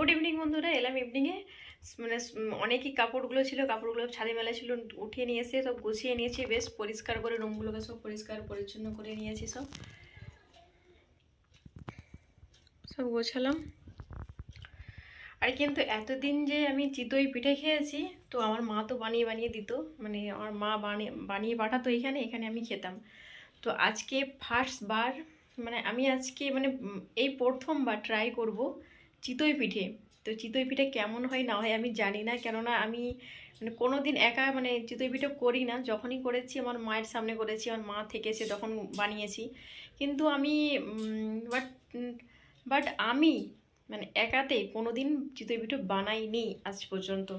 Good evening বন্ধুরা, এলাম ইভিনিংয়ে। মানে অনেকই কাপড়গুলো ছিল, কাপড়গুলো ছাদে মেলা ছিল, উঠিয়ে নিয়ে এসে সব গুছিয়ে নিয়েছি, বেশ পরিষ্কার করে রুমগুলোকে সব পরিষ্কার পরিচ্ছন্ন করে নিয়েছি। সব সব গোছালাম। আর কিন্তু এতদিন যে আমি চিতই পিঠে খেয়েছি, তো আমার মা তো বানিয়ে বানিয়ে দিত, মানে আমার মা বানিয়ে বানিয়ে পাঠাতো এখানে এখানে আমি খেতাম। তো আজকে ফার্স্ট বার, মানে আমি আজকে মানে এই প্রথমবার ট্রাই করব চিতই পিঠে। তো চিতই পিঠে কেমন হয় না হয় আমি জানি না, কেননা আমি মানে কোনো দিন একা মানে চিতই পিঠে করি না। যখনই করেছি আমার মায়ের সামনে করেছি, আমার মা থেকেছে তখন বানিয়েছি। কিন্তু আমি বাট বাট আমি মানে একাতে কোনো দিন চিতই পিঠে বানাইনি আজ পর্যন্ত।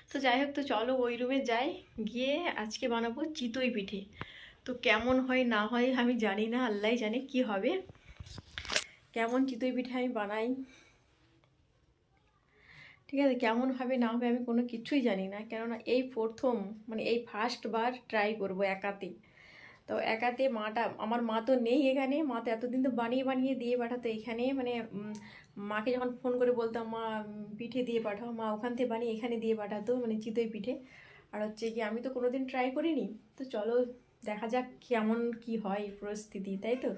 তো যাই হোক, তো চলো ওই রুমে যাই, গিয়ে আজকে বানাবো চিতই পিঠে। তো কেমন হয় না হয় আমি জানি না, আল্লাহ জানে কি হবে, কেমন চিতই পিঠে আমি বানাই। ঠিক আছে, কেমন হবে না হবে আমি কোনো কিছুই জানি না, কেননা এই প্রথম মানে এই ফার্স্ট বার ট্রাই করবো একাতে। তো একাতে আমার মা তো নেই এখানে, মা তো এতদিন তো বানিয়ে বানিয়ে দিয়ে পাঠাতো এখানে, মানে মাকে যখন ফোন করে বলতাম মা পিঠে দিয়ে পাঠাও, মা ওখান থেকে বানিয়ে এখানে দিয়ে পাঠাতো, মানে চিতই পিঠে। আর হচ্ছে কি আমি তো কোনোদিন ট্রাই করিনি। তো চলো দেখা যাক কেমন কি হয় পরিস্থিতি, তাই তো।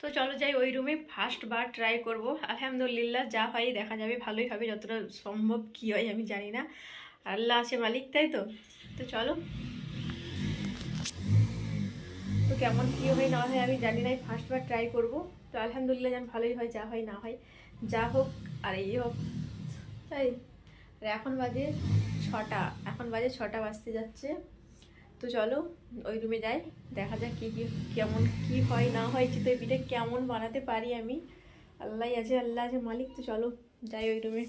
তো চলো যাই ওই রুমে, ফার্স্ট বার ট্রাই করব। আলহামদুলিল্লাহ যা হয় দেখা যাবে, ভালোই হবে, যতটা সম্ভব। কি হয় আমি জানি না, আল্লাহ আছে মালিক, তাই তো। তো চলো, তো কেমন কী হয় না হয় আমি জানি না, ফার্স্ট বার ট্রাই করব। তো আলহামদুলিল্লাহ যেন ভালোই হয়, যা হয় না হয় যা হোক আর এই হোক, তাই। আর এখন বাজে 6টা, এখন বাজে 6টা বাজতে যাচ্ছে। তো চলো ওই রুমে যাই, দেখা যাক কী কী কেমন কি হয় না হয়, চিতই পিঠে কেমন বানাতে পারি আমি। আল্লাহ আছে, আল্লাহ আছে মালিক। তো চলো যাই ওই রুমে,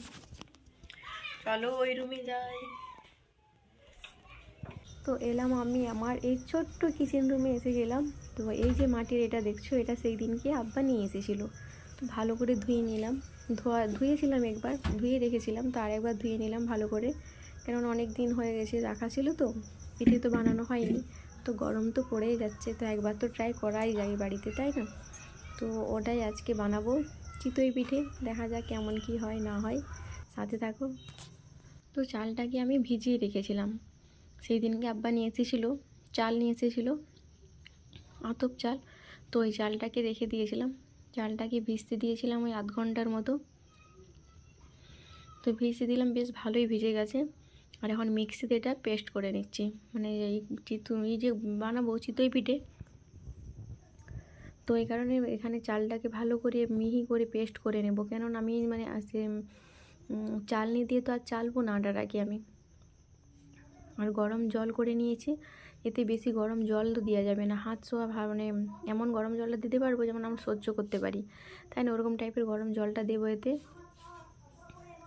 চলো ওই রুমে যাই। তো এলাম আমি আমার এই ছোট্ট কিচেন রুমে এসে গেলাম। তো এই যে মাটির এটা দেখছো, এটা সেই দিনকে আব্বা নিয়ে এসেছিলো। তো ভালো করে ধুয়ে নিলাম, ধুয়েছিলাম একবার, ধুয়ে রেখেছিলাম, তো আরেকবার ধুয়ে নিলাম ভালো করে, কেননা অনেক দিন হয়ে গেছে রাখা ছিল, তো পিঠে তো বানানো হয়নি। তো গরম তো পড়েই যাচ্ছে, তো একবার তো ট্রাই করাই যায় বাড়িতে, তাই না। তো ওটাই আজকে বানাবো চিতই পিঠে, দেখা যাক কেমন কি হয় না হয়, সাথে থাকো। তো চালটাকে আমি ভিজিয়ে রেখেছিলাম, সেই দিনকে আব্বা নিয়ে এসেছিলো, চাল নিয়ে এসেছিলো, আতপ চাল। তো ওই চালটাকে রেখে দিয়েছিলাম, চালটাকে ভিজতে দিয়েছিলাম ওই আধ ঘন্টার মতো। তো ভিজতে দিলাম, বেশ ভালোই ভিজে গেছে। আর এখন মিক্সিতে এটা পেস্ট করে নিচ্ছি, মানে এই যে বানাবো চিতই পিঠে, তো এই কারণে এখানে চালটাকে ভালো করে মিহি করে পেস্ট করে নেব, কেননা আমি মানে চালনি দিয়ে তো আর চালবো না আটাটাকে আমি। আর গরম জল করে নিয়েছি, এতে বেশি গরম জল তো দেওয়া যাবে না, হাত ছোঁয়া মানে এমন গরম জলটা দিতে পারবো যেমন আমরা সহ্য করতে পারি, তাই না, ওরকম টাইপের গরম জলটা দেবো এতে।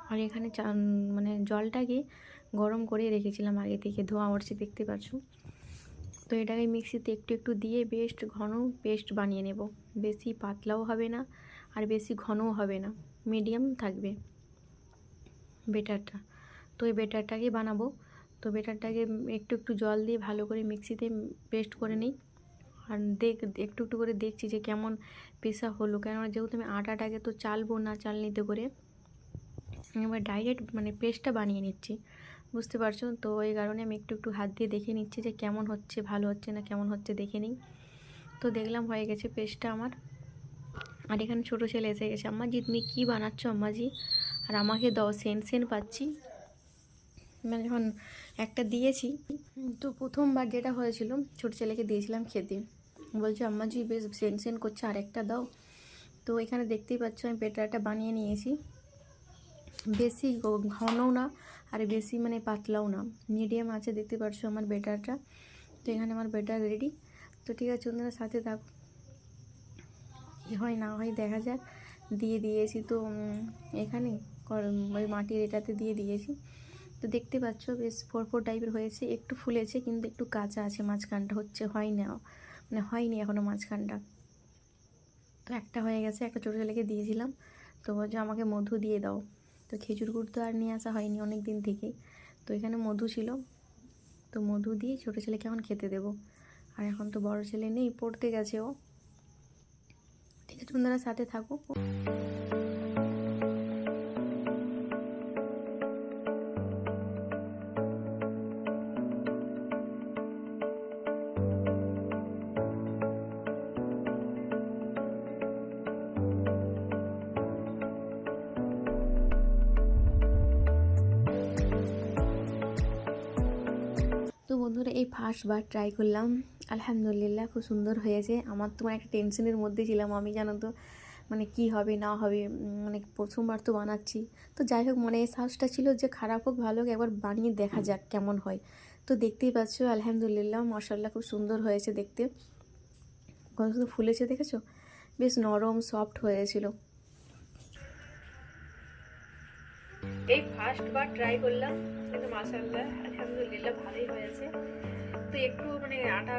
আর এখানে মানে জলটাকে গরম করে রেখেছিলাম আগে থেকে, ধোঁয়া উঠছে দেখতে পাচ্ছ। তো এটাকে মিক্সিতে একটু একটু দিয়ে বেশ ঘন পেস্ট বানিয়ে নেব, বেশি পাতলাও হবে না আর বেশি ঘনও হবে না, মিডিয়াম থাকবে বেটারটা। তো এই বেটারটাকে বানাবো। তো বেটারটাকে একটু একটু জল দিয়ে ভালো করে মিক্সিতে পেস্ট করে নিই। আর একটু একটু করে দেখছি যে কেমন পেশা হলো, কেননা যেহেতু আমি আটাটাকে তো চালবো না চালনিতে করে, এবার ডাইরেক্ট মানে পেস্টটা বানিয়ে নিচ্ছি, বুঝতে পারছো। তো এই কারণে আমি একটু একটু হাত দিয়ে দেখে নিচ্ছি যে কেমন হচ্ছে, ভালো হচ্ছে না কেমন হচ্ছে দেখে নিই। তো দেখলাম হয়ে গেছে পেস্টটা আমার। আর এখানে ছোটো ছেলে এসে গেছে, আম্মাজি তুমি কী বানাচ্ছ আম্মাজি, আর আমাকে দাও, সেন্ট পাচ্ছি। মানে যখন একটা দিয়েছি, তো প্রথমবার যেটা হয়েছিল ছোটো ছেলেকে দিয়েছিলাম খেতে, বলছে আম্মাজি বেশ সেন্ট করছে, আর একটা দাও। তো এখানে দেখতেই পাচ্ছ আমি পেটাটা বানিয়ে নিয়েছি, বেশি ঘনও না আর বেশি মানে পাতলাও না, মিডিয়াম আছে, দেখতে পাচ্ছ আমার বেটারটা। তো এখানে আমার বেটার রেডি। তো ঠিক আছে বন্ধুরা, সাথে থাকো, কী হয় না হয় দেখা যাক। দিয়ে দিয়েছি তো এখানে ওই মাটির এটাতে দিয়ে দিয়েছি। তো দেখতে পাচ্ছ বেশ ফোর ফোর টাইপের হয়েছে, একটু ফুলেছে কিন্তু একটু কাঁচা আছে, মাঝখানটা হচ্ছে হয় না, মানে হয়নি এখনও মাঝখানটা। তো একটা হয়ে গেছে, একটা ছোটো ছেলেকে দিয়েছিলাম, তো বলছে আমাকে মধু দিয়ে দাও। তো খেজুর গুড় তো আর নিয়ে আসা হয়নি অনেক দিন থেকেই, তো এখানে মধু ছিল, তো মধু দিয়ে ছোটো ছেলেকে এখন খেতে দেবো। আর এখন তো বড় ছেলে নেই, পড়তে গেছে ও। ঠিক আছে বন্ধুরা, সাথে থাকো। এই ফার্স্টবার ট্রাই করলাম, আলহামদুলিল্লাহ খুব সুন্দর হয়েছে। আমার তো একটা টেনশনের মধ্যে ছিলাম, আমি জানো তো কী হবে না হবে, প্রথমবার তো বানাচ্ছি। তো যাই হোক, এই সাহসটা ছিল যে খারাপ হোক ভালো হোক একবার বানিয়ে দেখা যাক কেমন হয়। তো দেখতেই পাচ্ছ আলহামদুলিল্লাহ মাশাআল্লাহ খুব সুন্দর হয়েছে দেখতে। কত সুন্দর ফুলেছে দেখেছো, বেশ নরম সফট হয়েছিল। এই ফার্স্টবার ট্রাই করলাম, কিন্তু মাশাআল্লাহ আলহামদুলিল্লাহ ভালোই হয়েছে। তো একটু আটা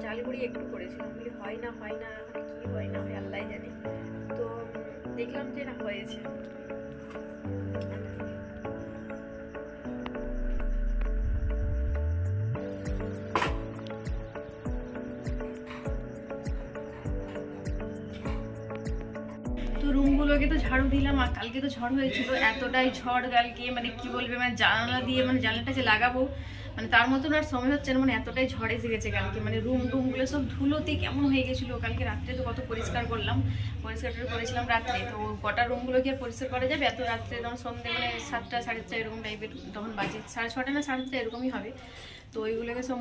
চাল গুঁড়ি একটু করেছিলাম, হয় না কি হয় না হয় আল্লাহ জানে। তো দেখলাম যে না হয়েছে। তো রুমগুলোকে তো ঝাড়ু দিলাম, আর কালকে তো ঝড় হয়েছিল, এতটাই ঝড় কালকে কি বলবে, জানালা দিয়ে জানলাটা যে লাগাবো তার মতন আর সময় হচ্ছে না, এতটাই ঝড় এসে গেছে কালকে। রুমগুলো সব ধুলোতে কেমন হয়ে গেছিলো। কালকে রাত্রে তো কত পরিষ্কার করলাম, পরিষ্কার করেছিলাম রাত্রে। তো গোটা রুমগুলো কি আর পরিষ্কার করা যাবে এত রাত্রে? তখন সন্ধ্যে 7টা 7:30 এরকম টাইপের তখন বাজে, 6:30 না 7:30 এরকমই হবে। তো ওইগুলোকে সব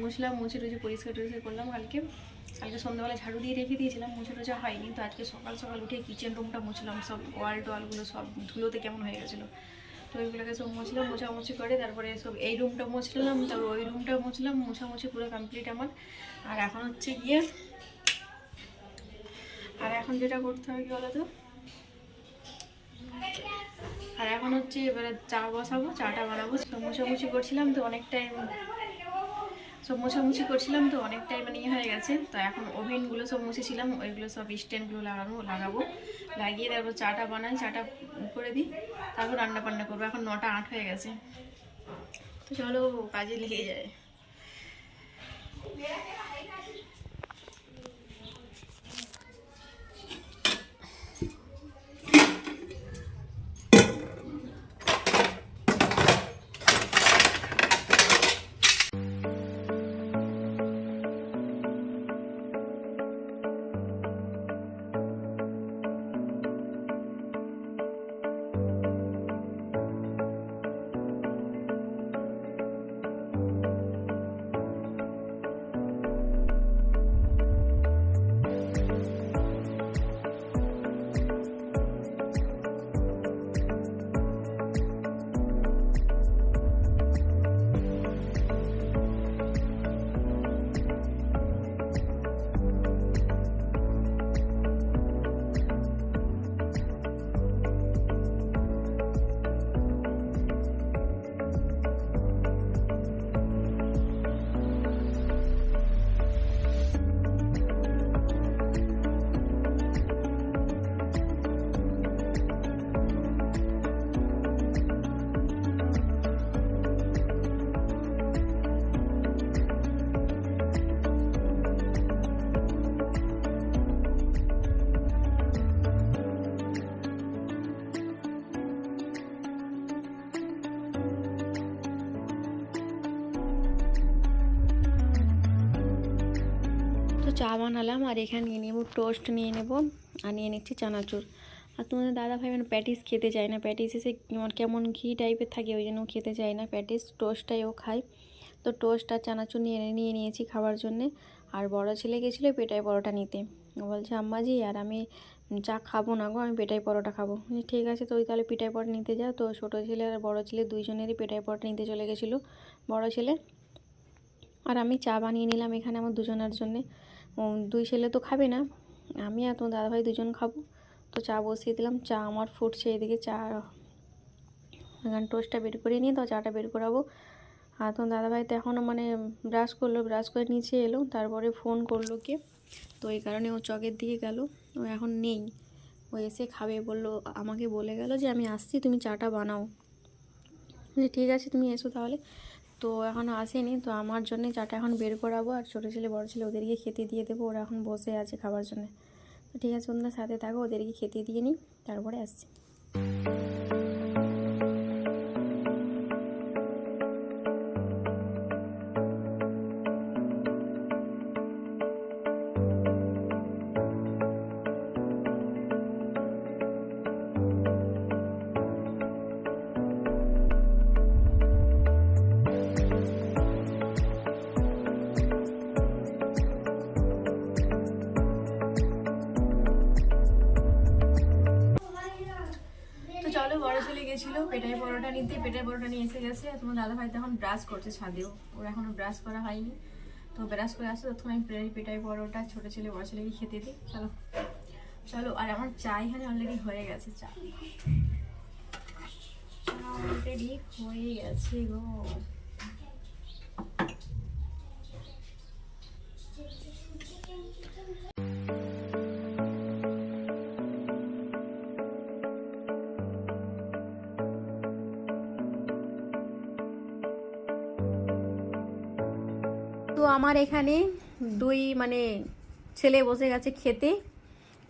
মুছলাম, মুছে টুছে পরিষ্কার করলাম। কালকে সন্ধ্যাবেলা ঝাড়ু দিয়ে রেখে দিয়েছিলাম, মুছে টুছে হয়নি। তো আজকে সকাল সকাল উঠে কিচেন রুমটা মুছলাম, সব ওয়াল টোয়ালগুলো সব ধুলোতে কেমন হয়ে গেছিলো। তো ওইগুলোকে সব মুছলাম, মোছামুছি করে তারপরে সব এই রুমটা মুছলাম, তারপর ওই রুমটা মুছলাম, মোছামুছি পুরো কমপ্লিট আমার। আর এখন হচ্ছে গিয়ে এখন যেটা করতে হবে কি বলতো, এখন হচ্ছে এবারে চা বসাবো, চাটা বানাবো। মোছামুছি করছিলাম তো অনেকটাই হয়ে গেছে। তো এখন ওভেনগুলো সব মুছেছিলাম, ওইগুলো সব স্ট্যান্ডগুলো লাগাবো, লাগিয়ে তারপর চাটা বানাই, চাটা করে দিই, তারপর রান্না বান্না করবো। এখন 9টা 8 হয়ে গেছে। তো চলো কাজে লেগে যায়। তো চা বানালাম, আর এখানে নিয়ে নেবো টোস্ট নিয়ে নেব, আর নিয়ে নিচ্ছি চানাচুর। আর তোমাদের দাদা ভাই প্যাটিস খেতে চায় না, প্যাটিস এসে কেমন ঘি টাইপের থাকে, ওই জন্য খেতে চায় না প্যাটিস, টোস্টটাই ও খায়। তো টোস্ট আর চানাচুর নিয়ে নিয়েছি খাবার জন্যে। আর বড় ছেলে গেছিলো পেটাই পরোটা নিতে, বলছে আম্মাজি আর আমি চা খাবো না গো, আমি পেটাই পরোটা খাবো। ঠিক আছে, তো ওই তাহলে পেটাই পরোটা নিতে যাও। তো ছোটো ছেলে আর বড়ো ছেলে দুইজনেরই পেটাই পরোটা নিতে চলে গেছিলো বড়ো ছেলে। আর আমি চা বানিয়ে নিলাম এখানে আমার দুজনের জন্যে। দুই ছেলে তো খাবে না, আমি আর তোমার দাদাভাই দুজন খাবো। তো চা বসিয়ে দিলাম, চা আমার ফুটছে এদিকে। চা এখানে টোস্টটা বের করে নিয়ে তো চাটা বের করাবো। আর তোমার দাদাভাই তো এখনও ব্রাশ করলো, ব্রাশ করে নিচে এলো, তারপরে ফোন করলো কে, তো এই কারণে ও চকের দিকে গেল। ও এখন নেই, ও এসে খাবে বললো, আমাকে বলে গেল যে আমি আসছি, তুমি চাটা বানাও। ঠিক আছে তুমি এসো তাহলে। তো এখনও আসেনি, তো আমার জন্য চাটা এখন বের করাবো, আর ছোটো ছেলে বড়ো ছেলে ওদেরকে খেতে দিয়ে দেবো, ওরা এখন বসে আছে খাবার জন্য। তো ঠিক আছে তোমরা সাথে থাকো, ওদেরকে খেতে দিয়ে নিই, তারপরে আসছি। চলো বড় চলে গেছিল পেটাই পরোটা নিতে, পেটাই পরোটা নিয়ে এসে গেছে। তোমার দাদা ভাই তখন ব্রাশ করছে ছাদেও, ওর এখনো ব্রাশ করা হয়নি। তো ব্রাশ করে আসছে তখন আমি পেটাই পরোটা ছোটো ছেলে বড় ছেলেকে খেতে দিই। চলো চলো। আর আমার চা এখানে অলরেডি হয়ে গেছে, চা অলরেডি হয়ে গেছে গো। তো আমার এখানে দুই ছেলে বসে গেছে খেতে।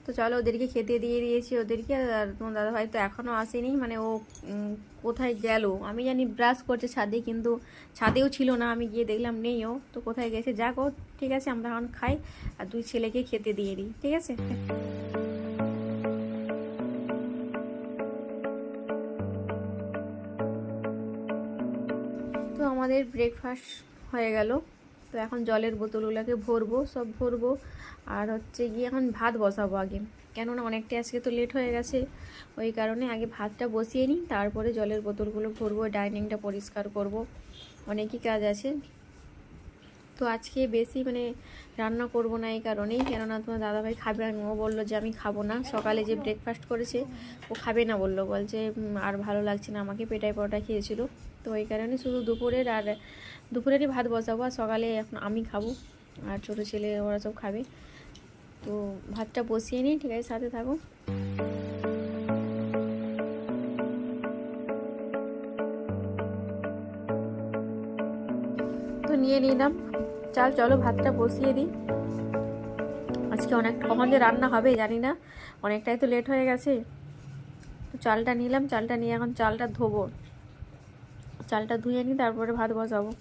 তো চলো ওদেরকে খেতে দিয়ে দিয়েছি ওদেরকে। আর তোমার দাদাভাই তো এখনও আসেনি, ও কোথায় গেল আমি জানি, ব্রাশ করছে ছাদে, কিন্তু ছাদেও ছিল না, আমি গিয়ে দেখলাম নেই। ও তো কোথায় গেছে, যাক ও, ঠিক আছে আমরা এখন খাই আর দুই ছেলেকে খেতে দিয়ে দিই, ঠিক আছে। তো আমাদের ব্রেকফাস্ট হয়ে গেল। তো এখন জলের বোতলগুলোকে ভরবো, সব ভরবো। আর হচ্ছে গিয়ে এখন ভাত বসাবো আগে, কেননা অনেকটা আজকে তো লেট হয়ে গেছে, ওই কারণে আগে ভাতটা বসিয়ে নিই, তারপরে জলের বোতলগুলো ভরবো, ডাইনিংটা পরিষ্কার করব, অনেকই কাজ আছে। তো আজকে বেশি রান্না করব না এই কারণেই, কেননা তোমার দাদাভাই খাবে না, ও বললো যে আমি খাবো না, সকালে যে ব্রেকফাস্ট করেছে ও খাবে না বললো, বলছে আর ভালো লাগছে না আমাকে, পেটাই পরোটা খেয়েছিল। তো ওই কারণে শুধু দুপুরেরই ভাত বসাবো, আর সকালে এখন আমি খাবো আর ছোটো ছেলে ওরা সব খাবে। তো ভাতটা বসিয়ে নিই, ঠিক আছে, সাথে থাকো। তো নিয়ে নিলাম চাল, চলো ভাতটা বসিয়ে দিই। আজকে কখন যে রান্না হবে জানি না, অনেকটাই তো লেট হয়ে গেছে। তো চালটা নিলাম, চালটা নিয়ে এখন চালটা ধোবো, চালটা ধুয়ে নিই তারপরে ভাত বসাবো।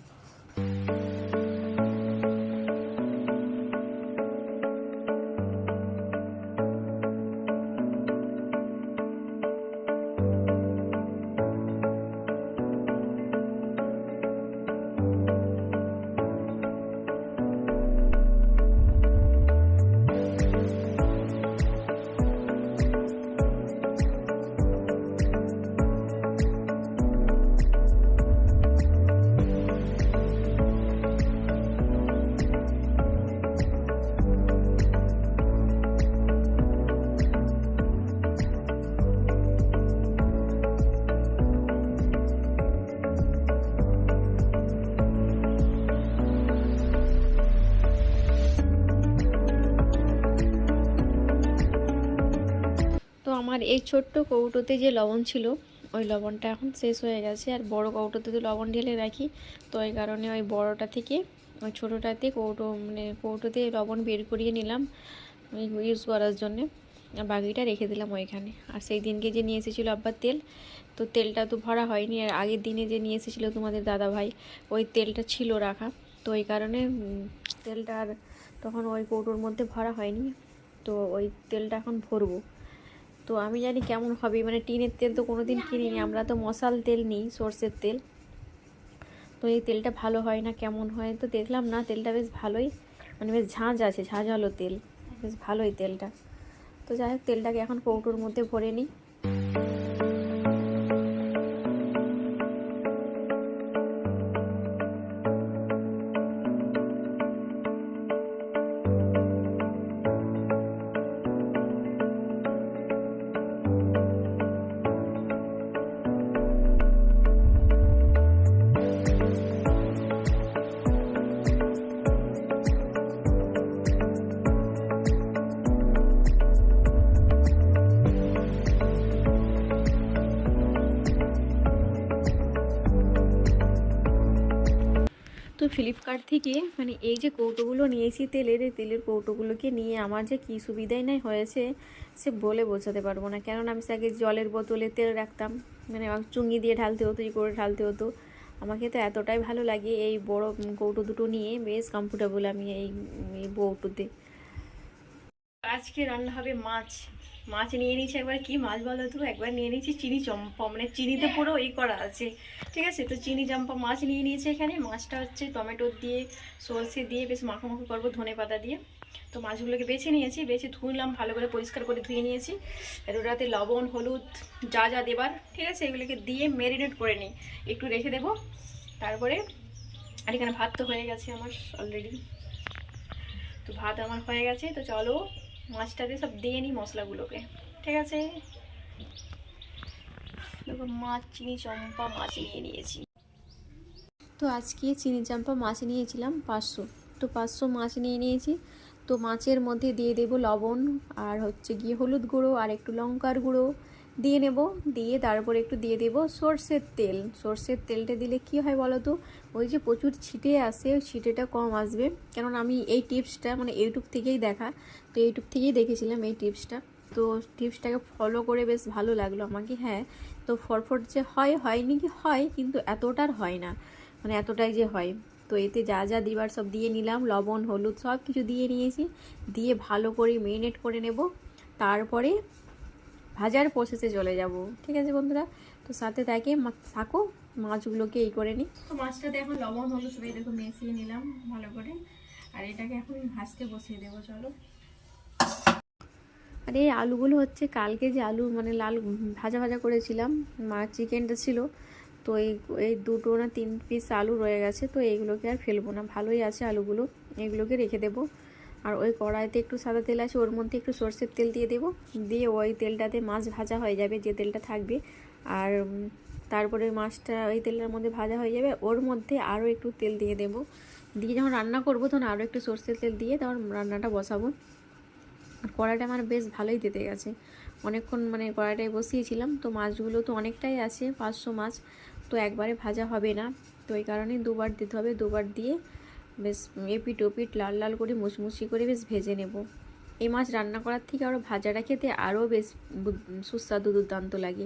তো আমার এই ছোট্ট কৌটোতে যে লবণ ছিল, ওই লবণটা এখন শেষ হয়ে গেছে, আর বড় কৌটোতে তো লবণ ঢেলে রাখি, তো এই কারণে ওই বড়টা থেকে ওই ছোটোটাতে কৌটোতে লবণ বের করিয়ে নিলাম ইউজ করার জন্যে, আর বাকিটা রেখে দিলাম ওইখানে। আর সেই দিনকে যে নিয়ে এসেছিলো আব্বার তেল, তো তেলটা তো ভরা হয়নি, আর আগের দিনে যে নিয়ে এসেছিলো তোমাদের দাদা ভাই, ওই তেলটা ছিল রাখা, তো ওই কারণে তেলটা আর তখন ওই কৌটোর মধ্যে ভরা হয়নি। তো ওই তেলটা এখন ভরবো। তো আমি জানি কেমন হবে, টিনের তেল তো কোনো দিন কিনিনি, আমরা তো মশাল তেল নিই, সর্ষের তেল। তো এই তেলটা ভালো হয় না কেমন হয়, তো দেখলাম না, তেলটা বেশ ভালোই, বেশ ঝাঁঝ আছে, ঝাঁঝালো তেল, বেশ ভালোই তেলটা। তো যাই হোক, তেলটাকে এখন কৌটোর মধ্যে ভরে নিই। তো ফ্লিপকার্ট থেকে এই যে কৌটোগুলো নিয়েছি তেলের কৌটোগুলোকে নিয়ে আমার যে কী সুবিধাই নাই হয়েছে, সে বলে বোঝাতে পারবো না। কেননা আমি আগে জলের বোতলে তেল রাখতাম, চুঙ্গি দিয়ে ঢালতে হতো, ই করে ঢালতে হতো। আমাকে তো এতটাই ভালো লাগে এই বড় কৌটো দুটো নিয়ে, বেশ কমফোর্টেবল আমি এই কৌটোতে। আজকে রান্না হবে মাছ, মাছ নিয়ে নিয়েছি একবার, কি মাছ বলো তো, একবার নিয়ে নিয়েছি চিনি চম্পা, মানে চিনিতে পুরো করা আছে, ঠিক আছে। তো চিনি চম্পা মাছ নিয়ে নিয়েছি এখানে। মাছটা হচ্ছে টমেটো দিয়ে সর্ষে দিয়ে বেশ মাখো মাখো করবো ধনে পাতা দিয়ে। তো মাছগুলোকে বেছে নিয়েছি, বেছে ধুলাম, ভালো করে পরিষ্কার করে ধুয়ে নিয়েছি। আর ওটাতে লবণ হলুদ যা যা দেবার, ঠিক আছে, এগুলোকে দিয়ে ম্যারিনেট করে নিই, একটু রেখে দেবো। তারপরে আর এখানে ভাত তো হয়ে গেছে আমার অলরেডি, তো ভাত আমার হয়ে গেছে। তো চলো মাছটাতে সব দিয়ে নিই মশলাগুলোকে, ঠিক আছে। দেখো মাছ চিনি চম্পা মাছ নিয়ে নিয়েছি। তো আজকে চিনি চাম্পা মাছ নিয়েছিলাম 500, তো 500 মাছ নিয়ে নিয়েছি। তো মাছের মধ্যে দিয়ে দেবো লবণ আর হচ্ছে গিয়ে হলুদ গুঁড়ো আর একটু লঙ্কার গুঁড়ো দিয়ে নেব। দিয়ে তারপরে একটু দিয়ে দেবো সর্ষের তেল। সর্ষের তেলটা দিলে কি হয় বলো তো, ওই যে প্রচুর ছিটে আসে, ওই ছিটেটা কম আসবে। কেননা আমি এই টিপসটা মানে ইউটিউব থেকেই দেখা, তো ইউটিউব থেকেই দেখেছিলাম এই টিপসটা। তো টিপসটাকে ফলো করে বেশ ভালো লাগলো আমাকে। হ্যাঁ, তো ফটফট যে হয়নি কি হয়, কিন্তু এতটার হয় না, মানে এতটাই যে হয়। তো এতে যা যা দিবার সব দিয়ে নিলাম, লবণ হলুদ সব কিছু দিয়ে নিয়েছি। দিয়ে ভালো করে মেরিনেট করে নেব, তারপরে ভাজার প্রসেসে চলে যাব, ঠিক আছে বন্ধুরা। তো সাথে থাকো, মাছগুলোকে করে নিই। তো মাছটাতে এখন লবণ হলুদ সবাই দেখো মিশিয়ে নিলাম ভালো করে। আর এটাকে এখন ভাজতে বসিয়ে দেবো, চলো। আর এই আলুগুলো হচ্ছে কালকে যে আলু মানে লাল ভাজা ভাজা করেছিলাম, চিকেনটা ছিল, তো এই 2 না 3 পিস আলু রয়ে গেছে। তো এইগুলোকে আর ফেলবো না, ভালোই আছে আলুগুলো, এগুলোকে রেখে দেবো। আর ওই কড়াইতে একটু সাদা তেল আছে, ওর মধ্যে একটু সর্ষের তেল দিয়ে দেবো। দিয়ে ওই তেলটাতে মাছ ভাজা হয়ে যাবে, যে তেলটা থাকবে। আর তারপরে মাছটা ওই তেলের মধ্যে ভাজা হয়ে যাবে, ওর মধ্যে আরও একটু তেল দিয়ে দেবো। দিয়ে যখন রান্না করবো তখন আরও একটু সর্ষের তেল দিয়ে তখন রান্নাটা বসাবো। আর কড়াইটা আমার বেশ ভালোই দিতে গেছে, অনেকক্ষণ মানে কড়াইটায় বসিয়েছিলাম। তো মাছগুলো তো অনেকটাই আছে, 500 মাছ, তো একবারে ভাজা হবে না। তো এই কারণে দুবার দিতে হবে, দুবার দিয়ে বেশ এপিট ওপিট লাল লাল করে মুচমুচি করে বেশ ভেজে নেব। এই মাছ রান্না করার থেকে আরও ভাজাটা খেতে আরও বেশ সুস্বাদু দুর্দান্ত লাগে।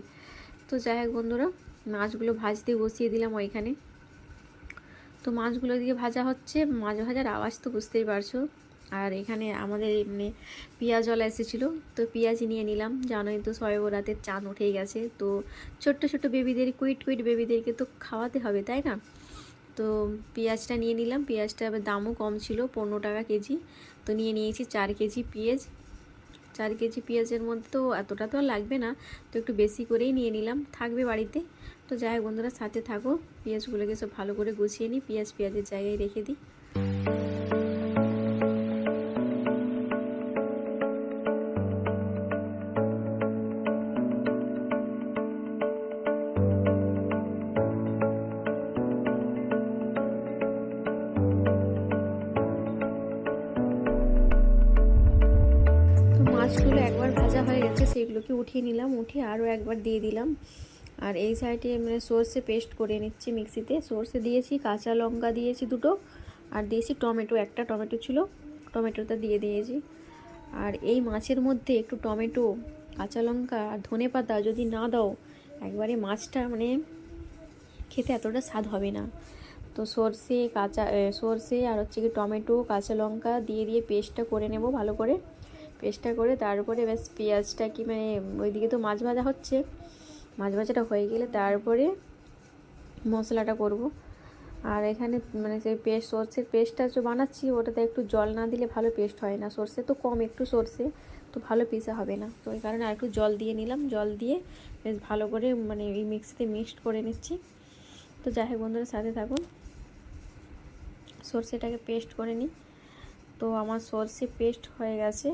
তো যাই হোক বন্ধুরা, মাছগুলো ভাজতে বসিয়ে দিলাম ওইখানে। তো মাছগুলো দিয়ে ভাজা হচ্ছে, মাছ ভাজার আওয়াজ তো বুঝতেই পারছো। আর এখানে আমাদের মানে পেঁয়াজওয়ালা এসেছিলো, তো পেঁয়াজ নিয়ে নিলাম। জানোই তো শবে বরাতের চাঁদ উঠেই গেছে, তো ছোট্ট ছোট্ট বেবিদের কুইট বেবিদেরকে তো খাওয়াতে হবে, তাই না। তো পেঁয়াজটা নিয়ে নিলাম, পেঁয়াজটা আবার দামও কম ছিল, 15 টাকা কেজি। তো নিয়ে নিয়েছি 4 কেজি পেঁয়াজ। 4 কেজি পেঁয়াজের মধ্যে তো এতটা তো আর লাগবে না, তো একটু বেশি করেই নিয়ে নিলাম, থাকবে বাড়িতে। তো যাই হোক বন্ধুরা, সাথে থাকো, পেঁয়াজগুলোকে সব ভালো করে গুছিয়ে নিই, পেঁয়াজের জায়গায় রেখে দিই। মাছগুলো একবার ভাজা হয়ে গেছে, সেগুলোকে উঠিয়ে নিলাম, উঠিয়ে আরও একবার দিয়ে দিলাম। আর এই সাইডে মানে সর্ষে পেস্ট করে নিচ্ছি মিক্সিতে। সর্ষে দিয়েছি, কাঁচা লঙ্কা দিয়েছি 2টো, আর দিয়েছি টমেটো, একটা টমেটো ছিল, টমেটোটা দিয়ে দিয়েছি। আর এই মাছের মধ্যে একটু টমেটো, কাঁচা লঙ্কা আর ধনে পাতা যদি না দাও, একবারে মাছটা মানে খেতে এতটা স্বাদ হবে না। তো সর্ষে আর হচ্ছে কি টমেটো কাঁচা লঙ্কা দিয়ে পেস্টটা করে নেব ভালো করে। পেস্টটা করে তারপরে ব্যাস পেঁয়াজটা কি মানে ওইদিকে তো মাছ ভাজা হচ্ছে, মাছ ভাজাটা হয়ে গেলে তারপরে মশলাটা করব। আর এখানে মানে যে সর্ষের পেস্টটা যে বানাচ্ছি, ওটাতে একটু জল না দিলে ভালো পেস্ট হয় না, সর্ষে তো কম, একটু সর্ষে তো ভালো পিসা হবে না। তো এই কারণে আর একটু জল দিয়ে নিলাম, জল দিয়ে বেশ ভালো করে মানে এই মিক্সিতে মিক্সড করে নিচ্ছি। তো যাই হোক বন্ধুরা, সাথে থাকুন, সর্ষেটাকে পেস্ট করে নিই। তো আমার সর্ষে পেস্ট হয়ে গেছে,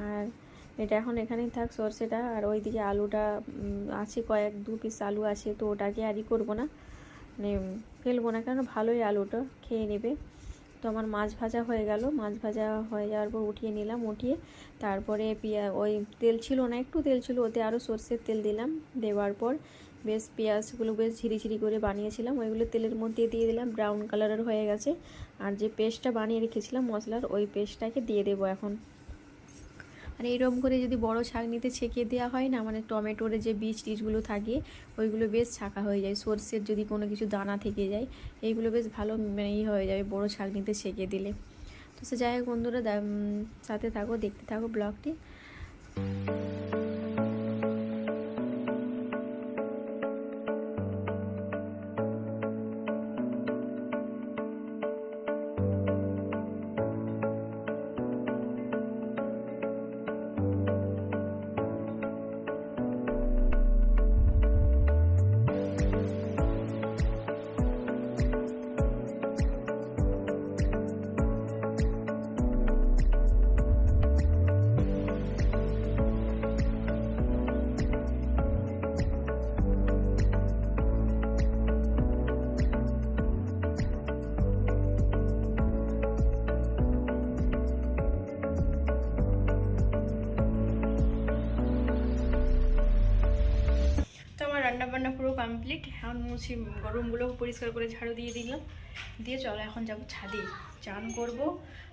আর এটা এখন এখানেই থাক সর্ষেটা। আর ওইদিকে আলুটা আছে, 2 পিস আলু আছে, তো ওটাকে আরই করবো না, মানে ফেলবো না, কারণ ভালোই আলুটা খেয়ে নেবে। তো আমার মাছ ভাজা হয়ে গেল, মাছ ভাজা হয়ে যাওয়ার পর উঠিয়ে নিলাম, উঠিয়ে তারপরে ওই তেল ছিল না, একটু তেল ছিল, ওতে আরও সর্ষের তেল দিলাম। দেওয়ার পর বেশ পেঁয়াজগুলো বেশ ঝিরি করে বানিয়েছিলাম, ওইগুলো তেলের মধ্যে দিয়ে দিলাম, ব্রাউন কালারের হয়ে গেছে। আর যে পেস্টটা বানিয়ে রেখেছিলাম মশলার, ওই পেস্টটাকে দিয়ে দেবো এখন। আর এইরকম করে যদি বড় ছাঁকনিতে ছেঁকে দেওয়া হয় না, মানে টমেটোর যে বীজগুলো থাকে ওইগুলো বেশ ছাঁকা হয়ে যায়। সর্ষের যদি কোনো কিছু দানা থেকে যায়, এইগুলো বেশ ভালো মানে হয়ে যাবে বড় ছাঁকনিতে ছেঁকে দিলে। তো সে যাই হোক বন্ধুরা, সাথে থাকো, দেখতে থাকো ব্লগটি। রান্না বান্না পুরো কমপ্লিট। এখন মুছি, রুমগুলো পরিষ্কার করে ঝাড়ু দিয়ে দিলাম, দিয়ে চলো এখন যাবো ছাদে, চান করব।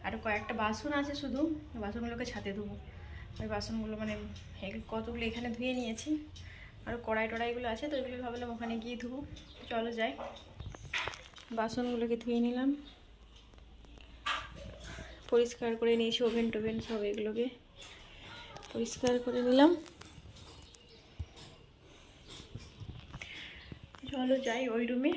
আর কয়েকটা বাসন আছে, শুধু বাসনগুলোকে ছাদে ধোবো। ওই বাসনগুলো মানে কতগুলো এখানে ধুয়ে নিয়েছি, আর কড়াই টড়াইগুলো আছে, তো ওইগুলো ভাবলাম ওখানে গিয়ে ধুবো। চলো যাই। বাসনগুলোকে ধুয়ে নিলাম, পরিষ্কার করে নিয়েছি, ওভেন টোভেন সব এগুলোকে পরিষ্কার করে নিলাম। চলো যাই ওই রুমে।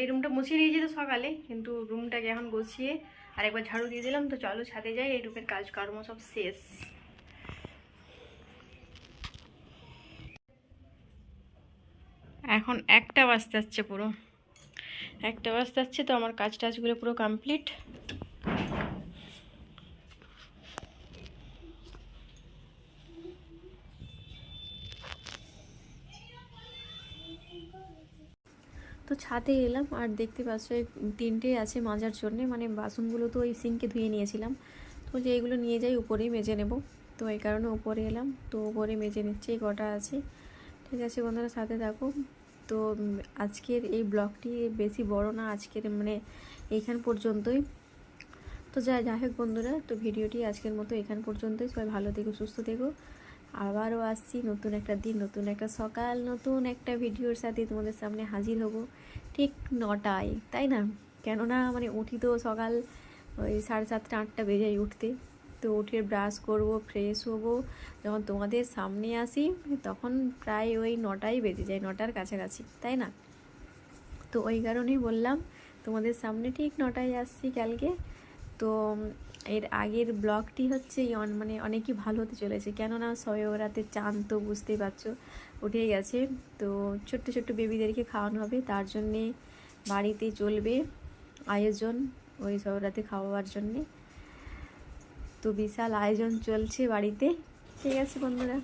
এই রুমটা মুছিয়ে নিয়েছি তো সকালে, কিন্তু রুমটাকে এখন গুছিয়ে আর একবার ঝাড়ু দিয়ে দিলাম। তো চলো ছাদে যাই, এই রুমের কাজকর্ম সব শেষ। এখন 1টা বাজতে যাচ্ছে, পুরো 1টা বাজতে যাচ্ছে। তো আমার কাজ টাজগুলো পুরো কমপ্লিট। তো ছাদে এলাম, আর দেখতে পাচ্ছ 3টে আছে মাজার জন্যে, মানে বাসনগুলো তো ওই সিঙ্কে ধুয়ে নিয়েছিলাম, তো যে এগুলো নিয়ে যাই উপরেই মেজে নেব। তো এই কারণে উপরে এলাম, তো উপরে মেজে নিচ্ছে, এই কটা আছে। ঠিক আছে বন্ধুরা, সাথে থাকো। তো আজকের এই ব্লগটি বেশি বড় না, আজকের মানে এইখান পর্যন্তই। তো যাই হোক বন্ধুরা, তো ভিডিওটি আজকের মতো এখান পর্যন্তই। সবাই ভালো থেকো, সুস্থ থেকো। আবারও আসছি নতুন একটা দিন, নতুন একটা সকাল, নতুন একটা ভিডিওর সাথে তোমাদের সামনে হাজির হব ঠিক 9টায়, তাই না? কেননা মানে উঠি তো সকাল ওই 7:30 8টা বেজে যায় উঠতে। তো উঠে ব্রাশ করব, ফ্রেশ হব, যখন তোমাদের সামনে আসি তখন প্রায় ওই 9টাই বেজে যায়, 9টার কাছাকাছি, তাই না? তো ওই কারণেই বললাম তোমাদের সামনে ঠিক 9টায় আসছি কালকে। তো এর আগের ব্লগটি হচ্ছে মানে অনেকই ভালো হতে চলেছে, কেননা শবে বরাতে চাঁদ তো বুঝতেই পারছো উঠে গেছে। তো ছোট্ট ছোট্ট বেবিদেরকে খাওয়ানো হবে, তার জন্যে বাড়িতে চলবে আয়োজন ওই শবে বরাতে খাওয়াবার জন্যে। তো বিশাল আয়োজন চলছে বাড়িতে। ঠিক আছে বন্ধুরা।